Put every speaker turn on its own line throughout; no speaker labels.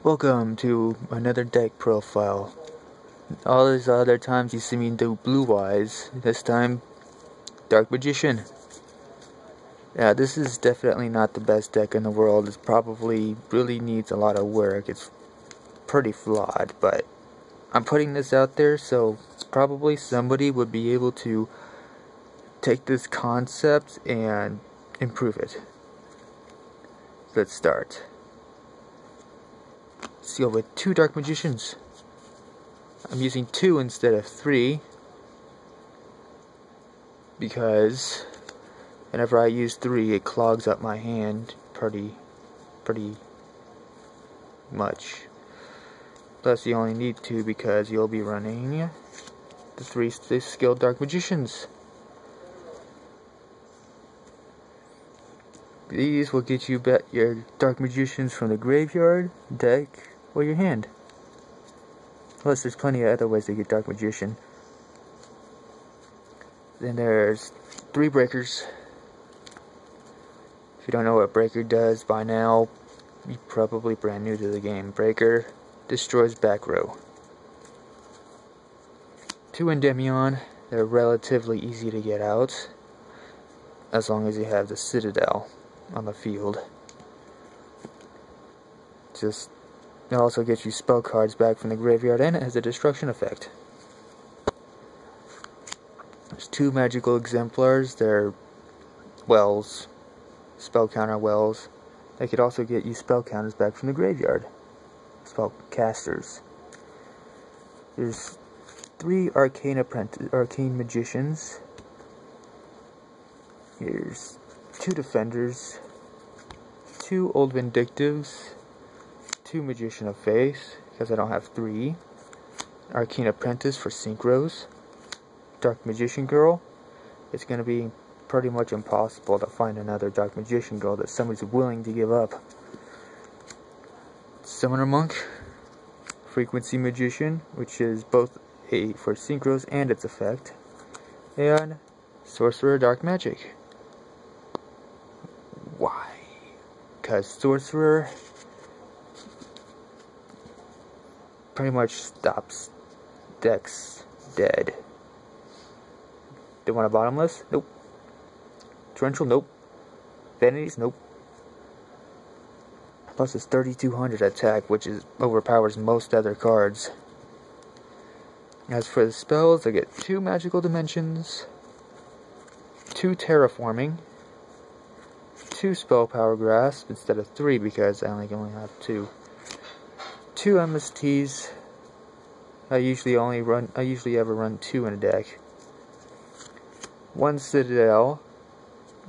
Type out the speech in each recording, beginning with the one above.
Welcome to another deck profile. All these other times you see me do Blue Eyes, this time Dark Magician. Yeah, this is definitely not the best deck in the world. It probably really needs a lot of work. It's pretty flawed, but I'm putting this out there so probably somebody would be able to take this concept and improve it. Let's start. Let's go with 2 Dark Magicians. I'm using 2 instead of 3 because whenever I use 3 it clogs up my hand pretty much. Plus you only need 2 because you'll be running the 3 skilled Dark Magicians. These will get you your Dark Magicians from the graveyard, deck, or your hand. Plus there's plenty of other ways to get Dark Magician. Then there's 3 breakers. If you don't know what breaker does by now, you're probably brand new to the game. Breaker destroys back row. 2 Endymion. They're relatively easy to get out as long as you have the Citadel on the field. It also gets you spell cards back from the graveyard, and it has a destruction effect. There's 2 magical exemplars. They're wells, spell counter wells. They could also get you spell counters back from the graveyard. Spell casters. There's 3 arcane magicians. Here's 2 defenders, 2 old vindictives, 2 magician of faith because I don't have 3. Arcane apprentice for synchros. Dark magician girl. It's going to be pretty much impossible to find another Dark Magician girl that somebody's willing to give up. Summoner Monk, Frequency Magician, which is both a for synchros and its effect, and Sorcerer Dark Magic. Why? Because Sorcerer pretty much stops decks dead. They want a bottomless? Nope. Torrential? Nope. Vanities? Nope. Plus it's 3200 attack, which overpowers most other cards. As for the spells, I get 2 magical dimensions, 2 terraforming, 2 spell power grasp instead of 3 because I only have 2. 2 MSTs. I usually ever run 2 in a deck. 1 Citadel.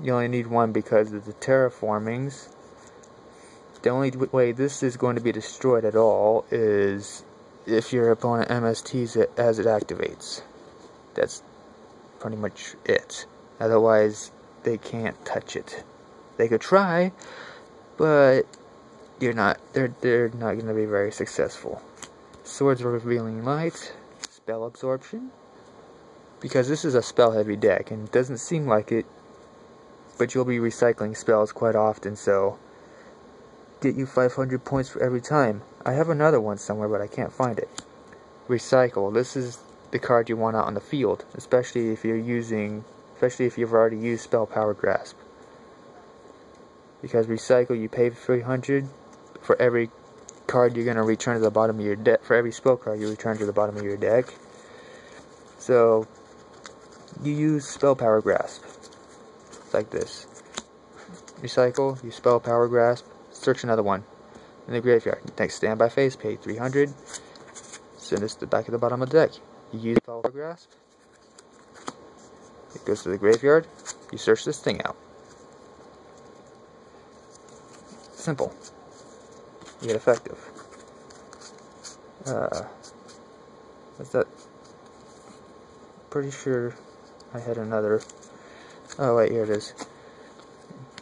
You only need 1 because of the terraformings. The only way this is going to be destroyed at all is if your opponent MSTs it as it activates. That's pretty much it. Otherwise, they can't touch it. They could try, but they're not going to be very successful. Swords of Revealing Light, Spell Absorption. Because this is a spell-heavy deck, and it doesn't seem like it, but you'll be recycling spells quite often, so get you 500 points for every time. I have another one somewhere, but I can't find it. Recycle. This is the card you want out on the field, especially if you've already used Spell Power Grasp. Because recycle, you pay 300 for every card you're going to return to the bottom of your deck. For every spell card you return to the bottom of your deck. So you use Spell Power Grasp. Like this. Recycle, you Spell Power Grasp, search another one in the graveyard. Next standby phase, pay 300. Send this to the back of the bottom of the deck. You use Spell Power Grasp. It goes to the graveyard. You search this thing out. Simple. Yet effective. What's that? Pretty sure I had another. Oh wait, here it is.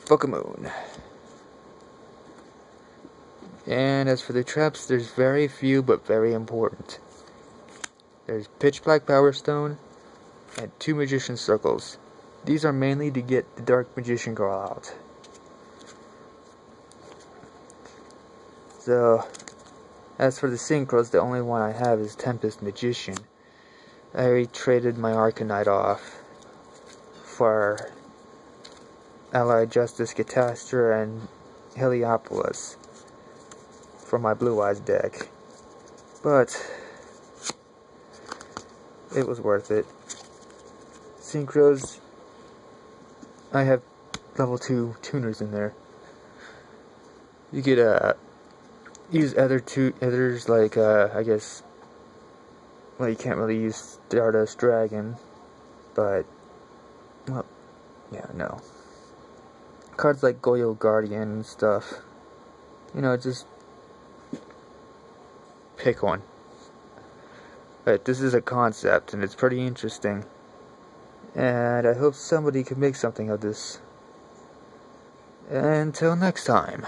Book of Moon. And as for the traps, there's very few but very important. There's Pitch Black Power Stone and 2 Magician Circles. These are mainly to get the Dark Magician girl out. So As for the Synchros, the only one I have is Tempest Magician. I traded my Arcanite off for Allied Justice Catastra and Heliopolis for my Blue Eyes deck. But it was worth it. Synchros, I have level 2 tuners in there. You could use others like I guess, well, you can't really use Stardust Dragon, but well, yeah, no. Cards like Goyo Guardian and stuff, you know, just pick one. But this is a concept, and it's pretty interesting. And I hope somebody can make something of this. Until next time.